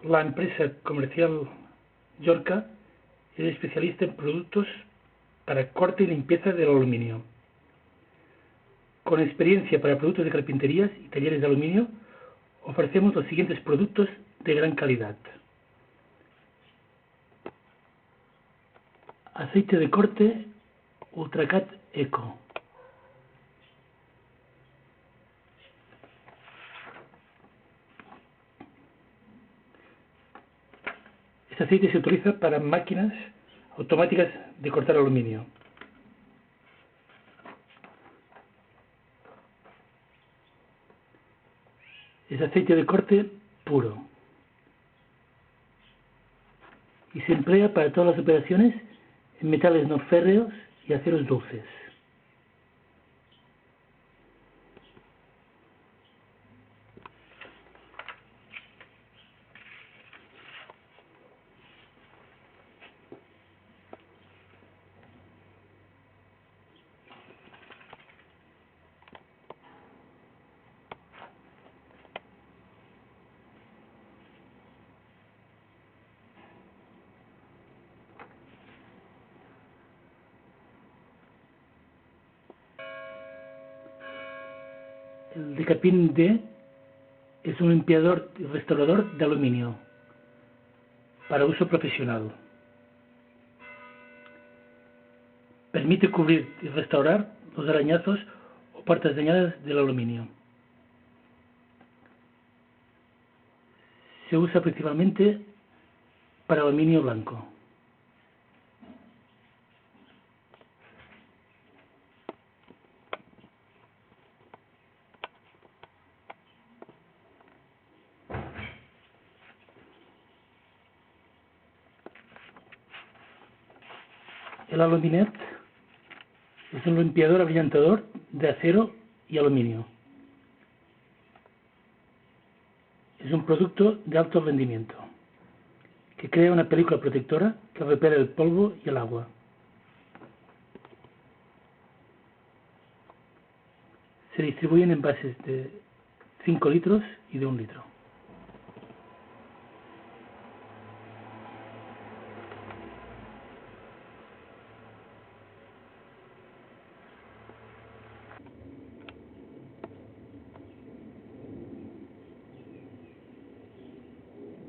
La empresa comercial Yorka es especialista en productos para corte y limpieza del aluminio. Con experiencia para productos de carpinterías y talleres de aluminio, ofrecemos los siguientes productos de gran calidad: aceite de corte Ultracat Eco, este aceite se utiliza para máquinas automáticas de cortar aluminio. Es aceite de corte puro y se emplea para todas las operaciones en metales no férreos y aceros dulces. El Decapin D es un limpiador y restaurador de aluminio para uso profesional. Permite cubrir y restaurar los arañazos o partes dañadas del aluminio. Se usa principalmente para aluminio blanco. El Aluminet es un limpiador abrillantador de acero y aluminio. Es un producto de alto rendimiento que crea una película protectora que repele el polvo y el agua. Se distribuye en envases de 5 litros y de 1 litro.